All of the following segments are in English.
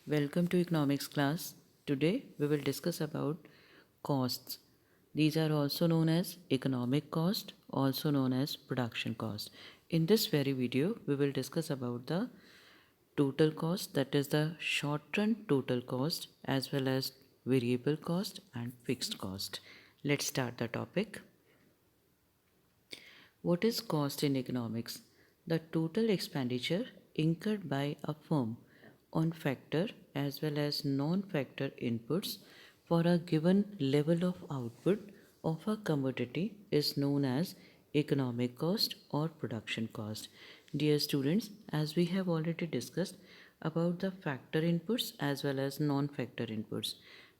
Welcome to economics class. Today we will discuss about costs. These are also known as economic cost, also known as production cost. In this very video, we will discuss about the total cost, that is the short run total cost, as well as variable cost and fixed cost. Let's start the topic. What is cost in economics? The total expenditure incurred by a firm on factor as well as non-factor inputs for a given level of output of a commodity is known as economic cost or production cost. Dear students, as we have already discussed about the factor inputs as well as non-factor inputs.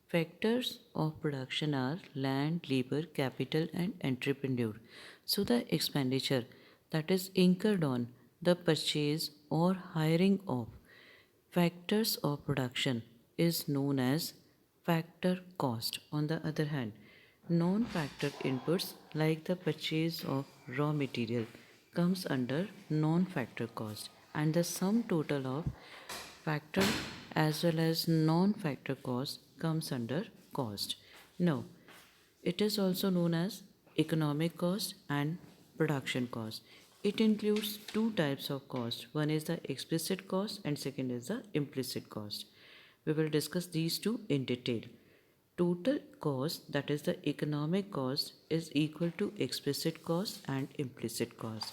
Factors of production are land, labor, capital, and entrepreneur. So, the expenditure that is incurred on the purchase or hiring of factors of production is known as factor cost. On the other hand, non factor inputs like the purchase of raw material comes under non factor cost, and the sum total of factor as well as non factor cost comes under cost. Now, it is also known as economic cost and production cost. It includes two types of cost. One is the explicit cost and second is the implicit cost. We will discuss these two in detail. Total cost, that is the economic cost, is equal to explicit cost and implicit cost.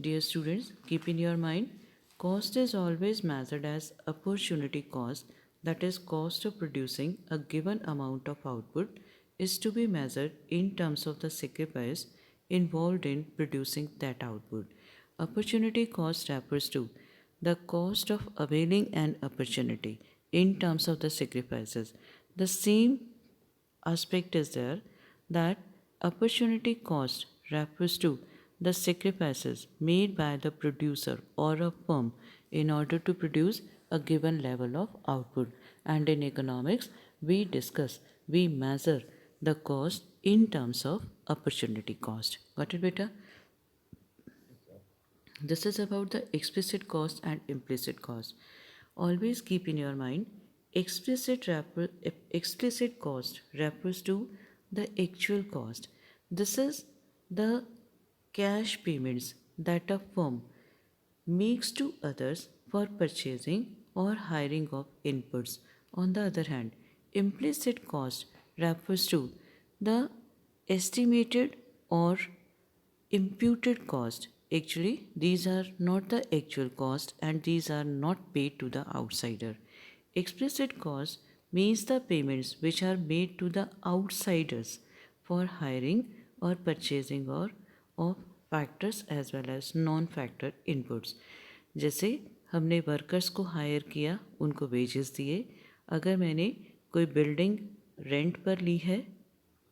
Dear students, keep in your mind, cost is always measured as opportunity cost, that is cost of producing a given amount of output is to be measured in terms of the sacrifice involved in producing that output. Opportunity cost refers to the cost of availing an opportunity in terms of the sacrifices. The same aspect is there that opportunity cost refers to the sacrifices made by the producer or a firm in order to produce a given level of output. And in economics, we measure the cost in terms of opportunity cost. Got it, beta? This is about the explicit cost and implicit cost. Always keep in your mind, explicit cost refers to the actual cost. This is the cash payments that a firm makes to others for purchasing or hiring of inputs. On the other hand, implicit cost refers to the estimated or imputed cost. Actually, these are not the actual cost and these are not paid to the outsider. Explicit cost means the payments which are made to the outsiders for hiring or purchasing or of factors as well as non factor inputs. जैसे हमने workers को higher किया, उनको wages दिए. अगर मैंने कोई building rent पर ली है,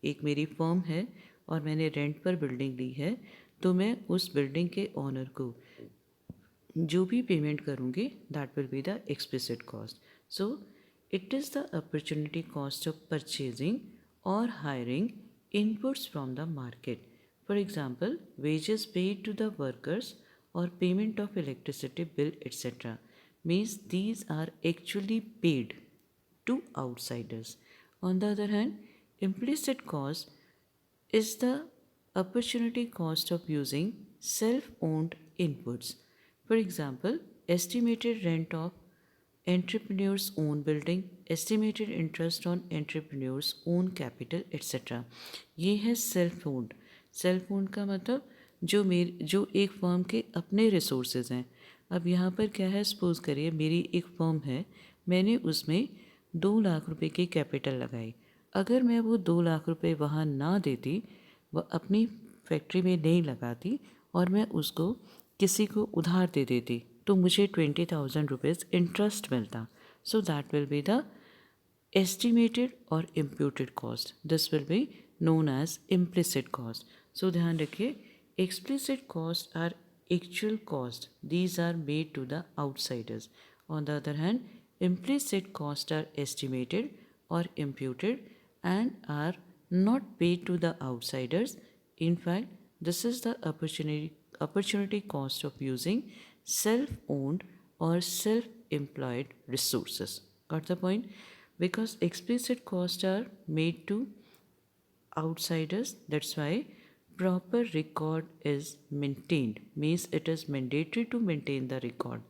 एक मेरी फर्म है और मैंने रेंट पर बिल्डिंग ली है, तो मैं उस बिल्डिंग के ओनर को जो भी पेमेंट करूँगी that will be the explicit cost. So it is the opportunity cost of purchasing और hiring inputs from the market. For example, wages paid to the workers or payment of electricity bill, etc. means these are actually paid to outsiders. On the other hand, implicit cost is the opportunity cost of using self-owned inputs. For example, estimated rent of entrepreneur's own building, estimated interest on entrepreneur's own capital, etc. ये है self owned. Self owned का मतलब जो एक firm के अपने resources हैं. अब यहाँ पर क्या है, सपोज करिए मेरी एक फर्म है, मैंने उसमें 2 लाख रुपए की कैपिटल लगाई. अगर मैं वो 2 लाख रुपए वहाँ ना देती, वह अपनी फैक्ट्री में नहीं लगाती और मैं उसको किसी को उधार दे देती, तो मुझे 20,000 रुपीज़ इंटरेस्ट मिलता. So that will be the estimated or imputed cost. This will be known as implicit cost. So ध्यान रखिए, explicit cost are actual cost. These are made to the outsiders. On the other hand, implicit costs are estimated or imputed and are not paid to the outsiders. In fact, this is the opportunity cost of using self-owned or self-employed resources. Got the point? Because explicit costs are made to outsiders, that's why proper record is maintained, means it is mandatory to maintain the record.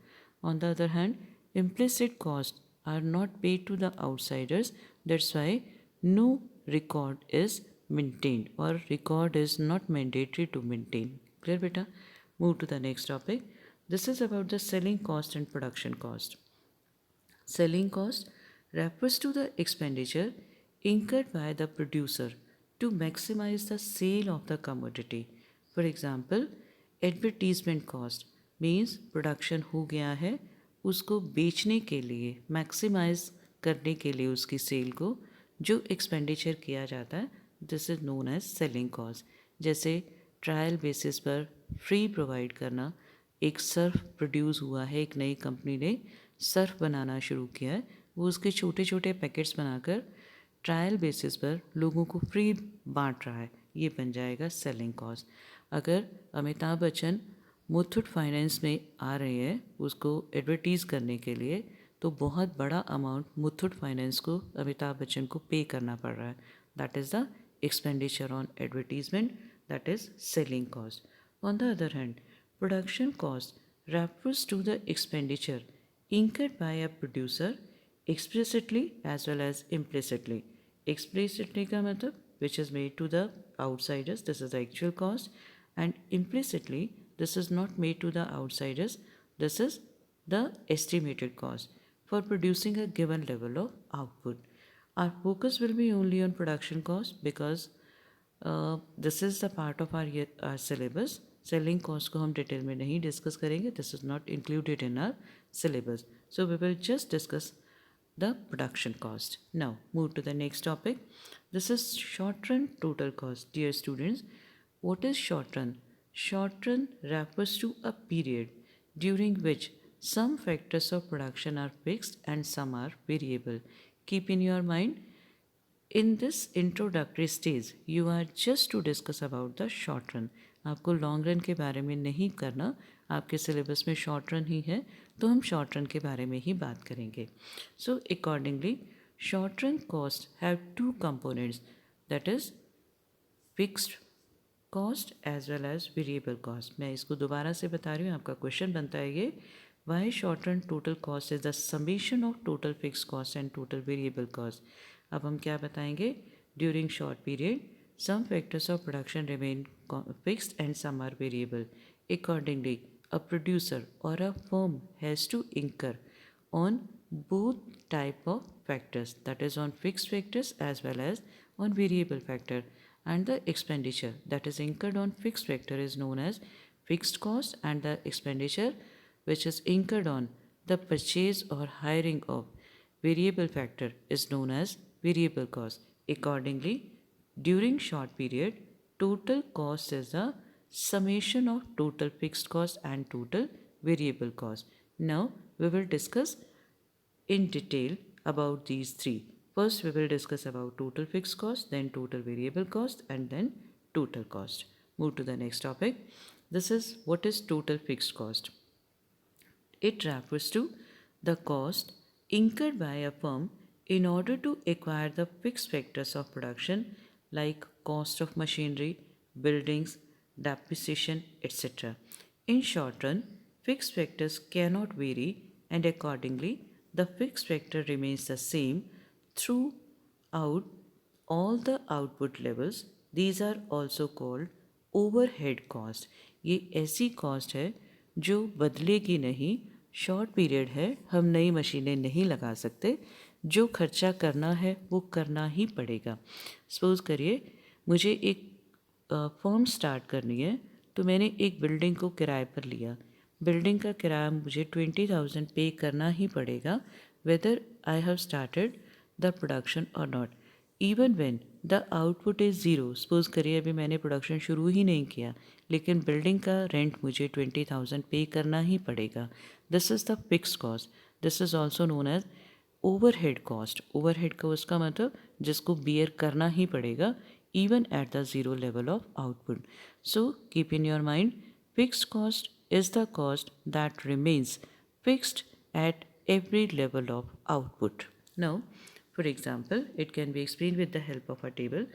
On the other hand, implicit costs are not paid to the outsiders, that's why no record is maintained or record is not mandatory to maintain. Clear beta? Move to the next topic. This is about the selling cost and production cost. Selling cost refers to the expenditure incurred by the producer to maximize the sale of the commodity. For example, advertisement cost means production हो गया है, उसको बेचने के लिए maximise करने के लिए उसकी सेल को जो एक्सपेंडिचर किया जाता है, this is known as selling cost. जैसे ट्रायल बेसिस पर फ्री प्रोवाइड करना. एक सर्फ प्रोड्यूस हुआ है, एक नई कंपनी ने सर्फ बनाना शुरू किया है, वो उसके छोटे छोटे पैकेट्स बनाकर ट्रायल बेसिस पर लोगों को फ्री बांट रहा है, ये बन जाएगा सेलिंग कॉस्ट. अगर अमिताभ बच्चन मुथूट फाइनेंस में आ रहे हैं उसको एडवर्टीज़ करने के लिए, तो बहुत बड़ा अमाउंट मुथूट फाइनेंस को अमिताभ बच्चन को पे करना पड़ रहा है. That is the expenditure on advertisement, that is selling cost. On the other hand, production cost refers to the expenditure incurred by a producer explicitly as well as implicitly. Explicitly का मतलब which is made to the outsiders, this is the actual cost, and implicitly this is not made to the outsiders, this is the estimated cost for producing a given level of output. Our focus will be only on production cost because this is the part of our syllabus. Selling cost को हम detail में नहीं discuss करेंगे, this is not included in our syllabus, so we will just discuss the production cost. Now move to the next topic. This is short run total cost. Dear students, what is short run? Short run refers to a period during which some factors of production are fixed and some are variable. Keep in your mind, in this introductory stage, you are just to discuss about the short run. आपको long run के बारे में नहीं करना, आपके syllabus में short run ही है, तो हम शॉर्ट रन के बारे में ही बात करेंगे. So accordingly short run cost have two components, that is fixed cost as well as variable cost. मैं इसको दोबारा से बता रही हूँ, आपका क्वेश्चन बनता है ये, Y short run total cost is the summation of total fix cost and total variable cost. अब हम क्या बताएंगे? During short period some factors of production remain fixed and some are variable. Accordingly, a producer or a firm has to incur on both type of factors, that is on fixed factors as well as on variable factor, and the expenditure that is incurred on fixed factor is known as fixed cost, and the expenditure which is incurred on the purchase or hiring of variable factor is known as variable cost. Accordingly, during short period, total cost is the summation of total fixed cost and total variable cost. Now we will discuss in detail about these three. First we will discuss about total fixed cost, then total variable cost, and then total cost. Move to the next topic. This is what is total fixed cost. It refers to the cost incurred by a firm in order to acquire the fixed factors of production like cost of machinery, buildings, depreciation, etc. In short run, fixed factors cannot vary, and accordingly, the fixed factor remains the same throughout all the output levels. These are also called overhead cost. ये ऐसी cost है जो बदलेगी नहीं. Short period है, हम नई मशीनें नहीं लगा सकते, जो खर्चा करना है वो करना ही पड़ेगा. सपोज़ करिए मुझे एक फर्म स्टार्ट करनी है, तो मैंने एक बिल्डिंग को किराए पर लिया. बिल्डिंग का किराया मुझे 20,000 पे करना ही पड़ेगा, whether I have started the production or not. Even when the output is zero. Suppose करिए अभी मैंने प्रोडक्शन शुरू ही नहीं किया, लेकिन बिल्डिंग का रेंट मुझे 20,000 पे करना ही पड़ेगा. This is the fixed cost. This is also known as overhead cost. Overhead cost का मतलब जिसको बियर करना ही पड़ेगा even at the zero level of output. So keep in your mind, fixed cost is the cost that remains fixed at every level of output. Now, for example, it can be explained with the help of a table.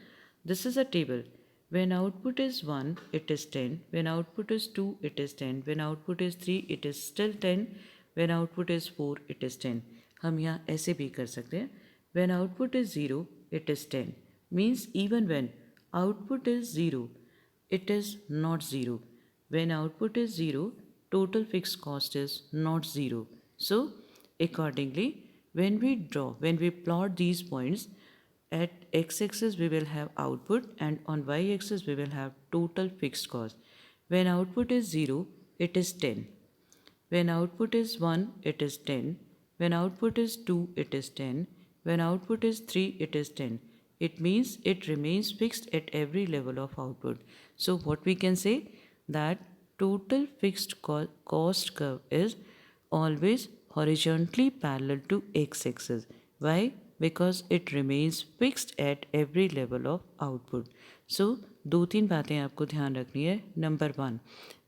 This is a table. When output is 1, it is 10. When output is 2, it is 10. When output is 3, it is still 10. When output is 4, it is 10. हम यहाँ ऐसे भी कर सकते हैं. When output is 0, it is 10. Means even when output is 0, it is not 0. When output is 0, total fixed cost is not 0. So, accordingly, when we plot these points, at x-axis we will have output and on y-axis we will have total fixed cost. When output is 0, it is 10. When output is 1, it is 10. When output is 2, it is 10. When output is 3, it is 10. It means it remains fixed at every level of output. So what we can say, that total fixed cost curve is always horizontally parallel to x-axis. Why? Because it remains fixed at every level of output. So दो तीन बातें आपको ध्यान रखनी है. Number 1,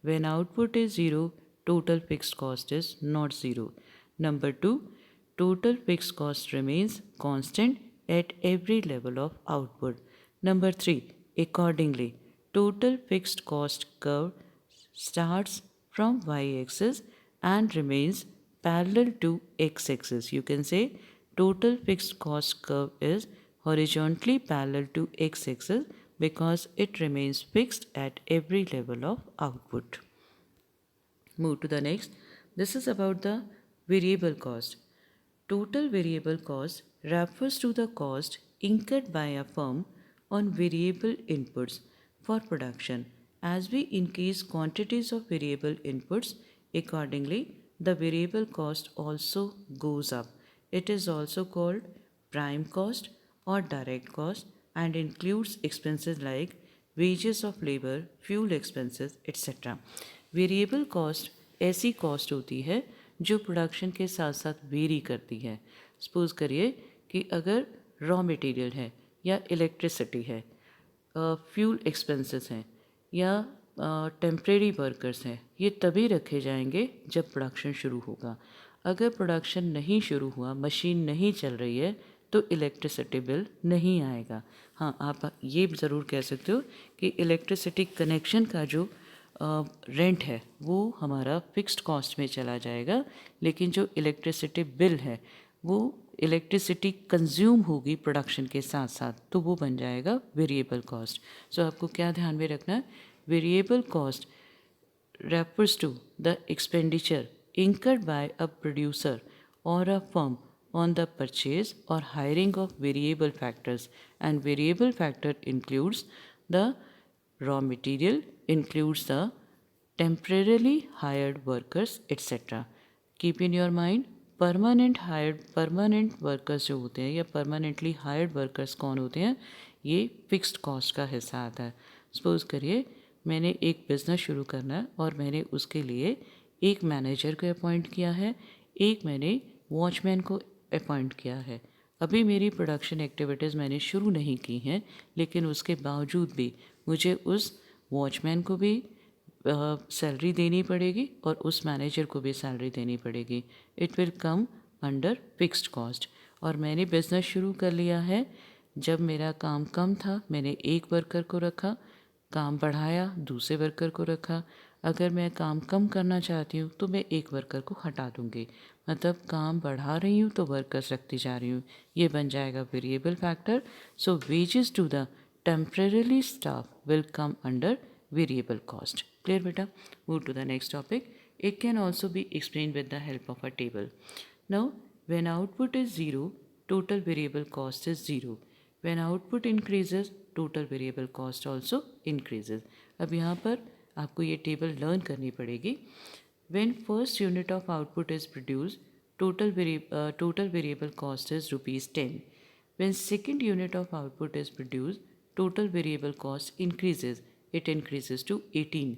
when output is 0, total fixed cost is not 0. Number 2, total fixed cost remains constant at every level of output. Number 3, accordingly, total fixed cost curve starts from y-axis and remains parallel to x-axis. You can say total fixed cost curve is horizontally parallel to x-axis because it remains fixed at every level of output. Move to the next. This is about the variable cost. Total variable cost refers to the cost incurred by a firm on variable inputs for production. As we increase quantities of variable inputs, accordingly, the variable cost also goes up. It is also called prime cost or direct cost and includes expenses like wages of labor, fuel expenses, etc. Variable cost ऐसी cost होती है जो production के साथ साथ very करती है. Suppose करिए कि अगर रॉ मटेरियल है या इलेक्ट्रिसिटी है, फ्यूल एक्सपेंसेस हैं या टेम्परेरी वर्कर्स हैं, ये तभी रखे जाएंगे जब प्रोडक्शन शुरू होगा. अगर प्रोडक्शन नहीं शुरू हुआ, मशीन नहीं चल रही है, तो इलेक्ट्रिसिटी बिल नहीं आएगा. हाँ, आप ये ज़रूर कह सकते हो कि इलेक्ट्रिसिटी कनेक्शन का जो रेंट है वो हमारा फिक्स्ड कॉस्ट में चला जाएगा, लेकिन जो इलेक्ट्रिसिटी बिल है वो इलेक्ट्रिसिटी कंज्यूम होगी प्रोडक्शन के साथ साथ, तो वो बन जाएगा वेरिएबल कॉस्ट. सो आपको क्या ध्यान में रखना है, variable cost refers to the expenditure incurred by a producer or a firm on the purchase or hiring of variable factors, and variable factor includes the raw material, includes the temporarily hired workers, etc. Keep in your mind, permanent workers जो होते हैं या permanently hired workers कौन होते हैं, ये fixed cost का हिस्सा आता है. सपोज करिए मैंने एक बिज़नेस शुरू करना है और मैंने उसके लिए एक मैनेजर को अपॉइंट किया है, एक मैंने वॉचमैन को अपॉइंट किया है. अभी मेरी प्रोडक्शन एक्टिविटीज़ मैंने शुरू नहीं की हैं, लेकिन उसके बावजूद भी मुझे उस वॉचमैन को भी सैलरी देनी पड़ेगी और उस मैनेजर को भी सैलरी देनी पड़ेगी. It will come under fixed cost. और मैंने बिज़नेस शुरू कर लिया है, जब मेरा काम कम था मैंने एक वर्कर को रखा, काम बढ़ाया दूसरे वर्कर को रखा. अगर मैं काम कम करना चाहती हूँ तो मैं एक वर्कर को हटा दूँगी, मतलब काम बढ़ा रही हूँ तो वर्कर्स रखती जा रही हूँ. ये बन जाएगा variable factor. So wages to the temporary staff will come under variable cost. Clear beta? Move to the next topic. It can also be explained with the help of a table. Now, when output is 0, total variable cost is 0. When output increases, total variable cost also increases. अब यहाँ पर आपको ये table learn करनी पड़ेगी. When first unit of output is produced, total variable cost is rupees 10. When second unit of output is produced, total variable cost increases. It increases to 18.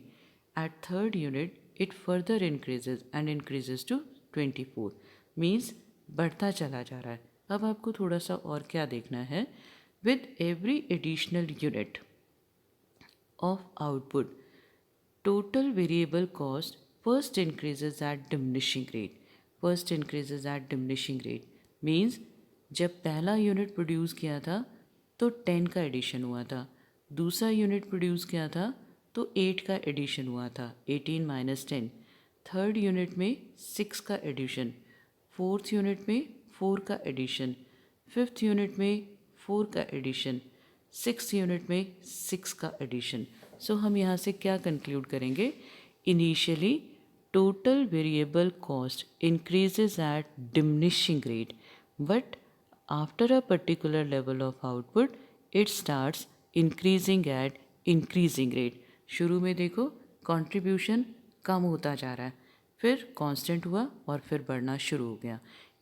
At third unit, it further increases to 24. Means बढ़ता चला जा रहा है. अब आपको थोड़ा सा और क्या देखना है, with every additional unit of output, total variable cost first increases at diminishing rate. First increases at diminishing rate means जब पहला यूनिट प्रोड्यूस किया था तो 10 का एडिशन हुआ था, दूसरा यूनिट प्रोड्यूस किया था तो 8 का एडिशन हुआ था, 18 माइनस 10। थर्ड यूनिट में 6 का एडिशन, फोर्थ यूनिट में 4 का एडिशन, फिफ्थ यूनिट में 4 का एडिशन, सिक्स यूनिट में 6 का एडिशन। सो हम यहाँ से क्या कंक्लूड करेंगे? Initially total variable cost increases at diminishing rate, but after a particular level of output it starts increasing at increasing rate. शुरू में देखो कंट्रीब्यूशन कम होता जा रहा है, फिर कांस्टेंट हुआ और फिर बढ़ना शुरू हो गया।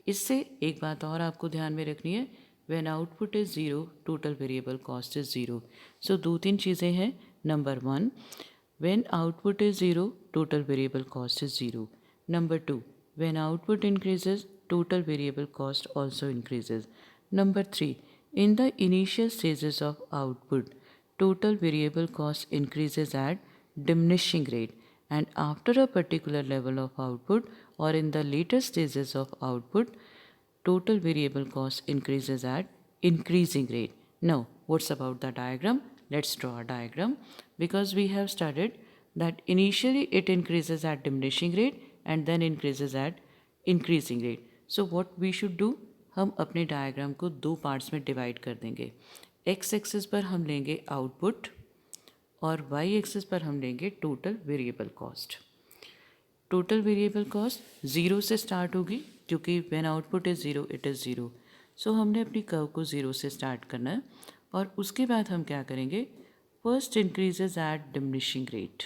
इससे एक बात और आपको ध्यान में रखनी है, when output is zero total variable cost is zero. So दो तीन चीज़ें हैं। Number one, when output is zero total variable cost is zero. Number two, when output increases total variable cost also increases. Number 3, in the initial stages of output, total variable cost increases at diminishing rate, and after a particular level of output or in the later stages of output, total variable cost increases at increasing rate. Now, what's about the diagram? Let's draw a diagram, because we have studied that initially it increases at diminishing rate and then increases at increasing rate. So what we should do, हम अपने diagram को दो parts में divide कर देंगे। X axis पर हम लेंगे आउटपुट और वाई एक्सिस पर हम लेंगे total variable cost. Total variable cost zero से स्टार्ट होगी, क्योंकि when output is zero it is zero. So हमने अपनी कर्व को ज़ीरो से स्टार्ट करना है और उसके बाद हम क्या करेंगे, first increases at diminishing rate,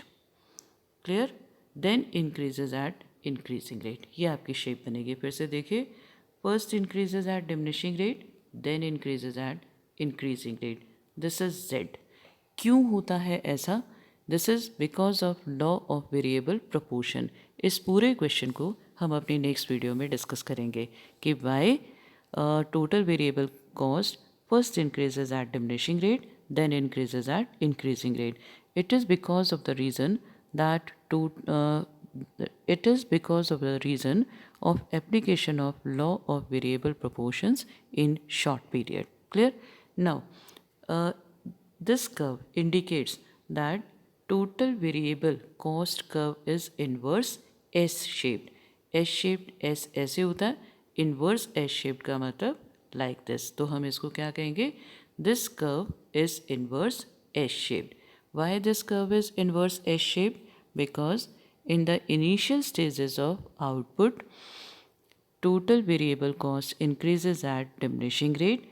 clear, then increases at increasing rate. ये आपकी शेप बनेगी। फिर से देखिए, first increases at diminishing rate, then increases at increasing rate. This is Z. क्यों होता है ऐसा? This is because of law of variable proportion. इस पूरे क्वेश्चन को हम अपनी नेक्स्ट वीडियो में डिस्कस करेंगे कि why total variable cost first increases at diminishing rate, then increases at increasing rate. It is because of the reason that it is because of the reason of application of law of variable proportions in short period. Clear? Now, uh, this curve indicates that total variable cost curve is inverse S shaped. S shaped S ऐसे होता है, inverse S shaped का मतलब like this. तो हम इसको क्या कहेंगे? This curve is inverse S shaped. Why this curve is inverse S shaped? Because in the initial stages of output, total variable cost increases at diminishing rate.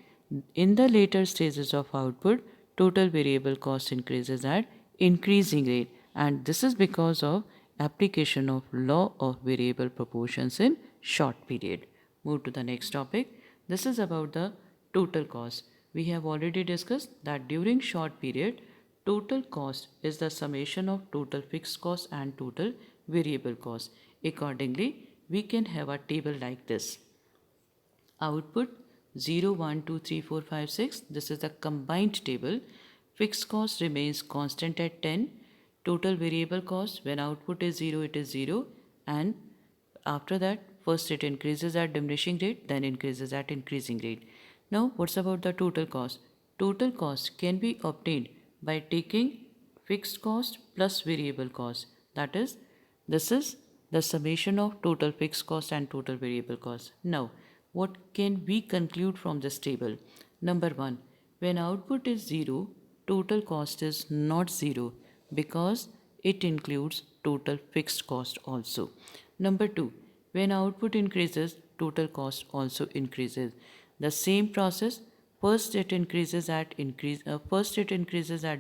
In the later stages of output, total variable cost increases at increasing rate, and this is because of application of law of variable proportions in short period. Move to the next topic. This is about the total cost. We have already discussed that during short period, total cost is the summation of total fixed cost and total variable cost. Accordingly, we can have a table like this. Output 0, 1, 2, 3, 4, 5, 6. This is the combined table. Fixed cost remains constant at 10. Total variable cost, when output is 0, it is 0. And after that, first it increases at diminishing rate, then increases at increasing rate. Now, what's about the total cost? Total cost can be obtained by taking fixed cost plus variable cost. That is, this is the summation of total fixed cost and total variable cost. Now, what can we conclude from this table? Number one, when output is 0, total cost is not 0 because it includes total fixed cost also. Number two, when output increases, total cost also increases. The same process, first it increases at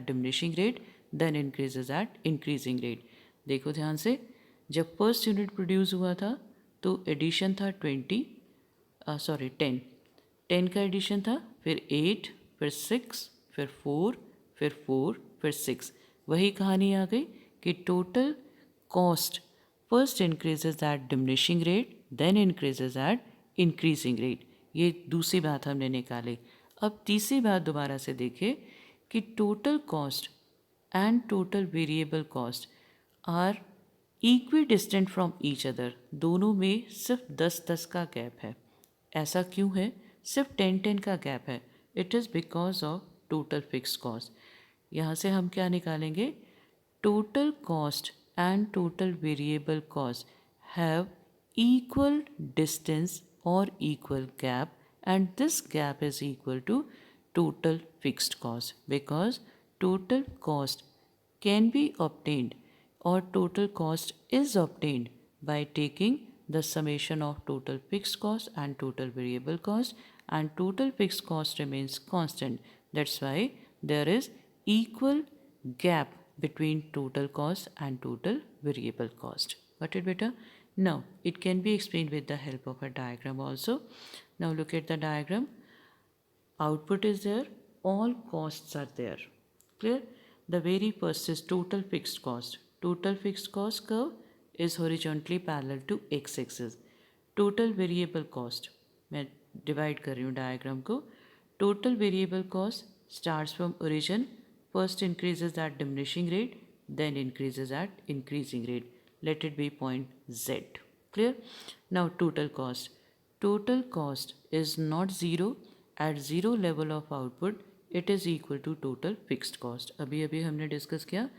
diminishing rate, then increases at increasing rate. देखो ध्यान से, जब first unit produce हुआ था तो addition था 10 का addition था, फिर 8, फिर 6, फिर 4, फिर 4, फिर 6। वही कहानी आ गई कि total cost first increases at diminishing rate, then increases at increasing rate. ये दूसरी बात हमने निकाली। अब तीसरी बात दोबारा से देखिए कि total cost and total variable cost are equi distant from each other, दोनों में सिर्फ 10-10 का गैप है। ऐसा क्यों है? सिर्फ 10-10 का गैप है। It is because of total fix cost. यहाँ से हम क्या निकालेंगे? Total cost and total variable cost have equal distance or equal gap, and this gap is equal to total fixed cost, because total cost can be obtained or total cost is obtained by taking the summation of total fixed cost and total variable cost, and total fixed cost remains constant. That's why there is equal gap between total cost and total variable cost. Got it, beta? Now it can be explained with the help of a diagram also. Now look at the diagram. Output is there, all costs are there. Clear? The very first is total fixed cost. Total fixed cost curve is horizontally parallel to x-axis. Total variable cost, मैं divide कर रही हूँ diagram को. Total variable cost starts from origin, first increases at diminishing rate, then increases at increasing rate. Let it be point Z. Clear? Now total cost. Total cost is not zero. At zero level of output, it is equal to total fixed cost. अभी अभी हमने discuss किया.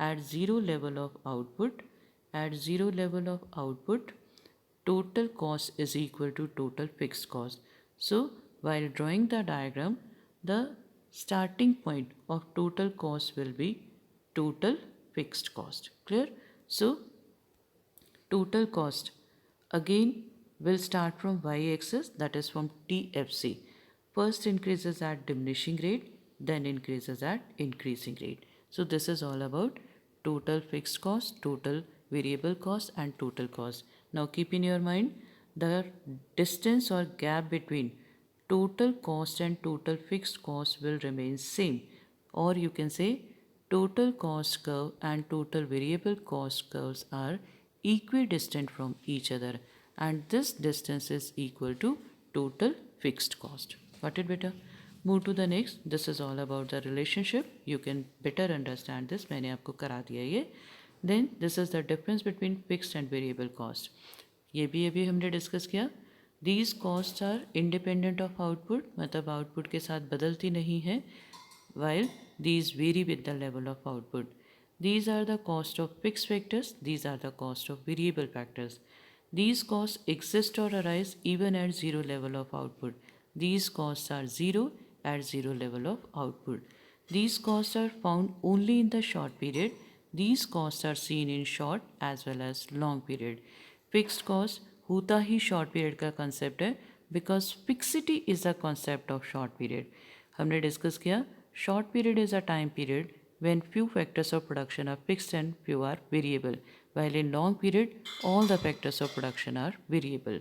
At zero level of output, at zero level of output, total cost is equal to total fixed cost. So while drawing the diagram, the starting point of total cost will be total fixed cost. Clear? So total cost again will start from y-axis, that is from TFC. First increases at diminishing rate, then increases at increasing rate. So this is all about total fixed cost, total variable cost and total cost. Now keep in your mind the distance or gap between total cost and total fixed cost will remain same, or you can say total cost curve and total variable cost curves are equidistant from each other, and this distance is equal to total fixed cost. Got it, beta? Move to the next. This is all about the relationship. You can better understand this. मैंने आपको करा दिया ये. Then this is the difference between fixed and variable cost. ये भी अभी हमने discuss किया. These costs are independent of output, मतलब output के साथ बदलती नहीं है, while these vary with the level of output. These are the cost of fixed factors, these are the cost of variable factors. These costs exist or arise even at zero level of output. These costs are zero at zero level of output. These costs are found only in the short period. These costs are seen in short as well as long period. Fixed cost होता ही short period का concept है, because fixity is a concept of short period. हमने discuss किया short period is a time period when few factors of production are fixed and few are variable, while in long period all the factors of production are variable.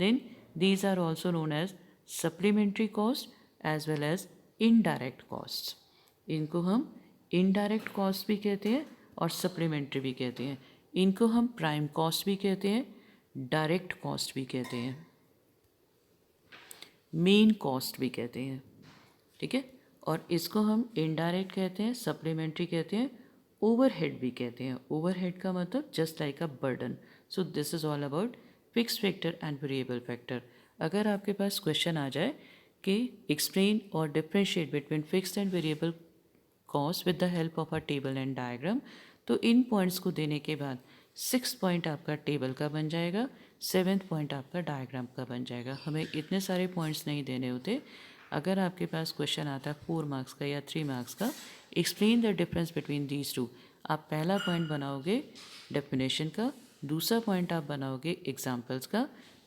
Then these are also known as supplementary cost as well as indirect costs. इनको हम indirect cost भी कहते हैं और supplementary भी कहते हैं. इनको हम prime cost भी कहते हैं, डायरेक्ट कॉस्ट भी कहते हैं, मेन कॉस्ट भी कहते हैं. ठीक है? और इसको हम इनडायरेक्ट कहते हैं, सप्लीमेंट्री कहते हैं, ओवरहेड भी कहते हैं. ओवरहेड का मतलब just like a burden. So this is all about fix factor and variable factor. अगर आपके पास क्वेश्चन आ जाए कि एक्सप्लेन और differentiate between fixed and variable cost with the help of a table and diagram, तो इन points को देने के बाद 6 पॉइंट आपका टेबल का बन जाएगा, 7th पॉइंट आपका डायग्राम का बन जाएगा. हमें इतने सारे पॉइंट्स नहीं देने होते. अगर आपके पास क्वेश्चन आता है 4 मार्क्स का या 3 मार्क्स का, explain the difference between these two, आप पहला पॉइंट बनाओगे डेफिनेशन का, दूसरा पॉइंट आप बनाओगे एग्जाम्पल्स का,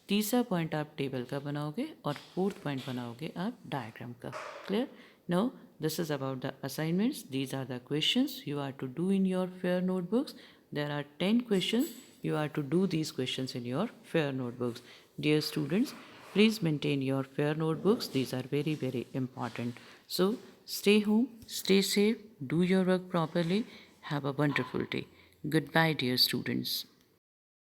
तीसरा पॉइंट आप टेबल का बनाओगे और 4th पॉइंट बनाओगे आप डायग्राम का. Clear? No, this is about the assignments. These are the questions you are to do in your fair notebooks. There are 10 questions. You are to do these questions in your fair notebooks. Dear students, please maintain your fair notebooks. These are very, very important. So stay home, stay safe, do your work properly. Have a wonderful day. Goodbye, dear students.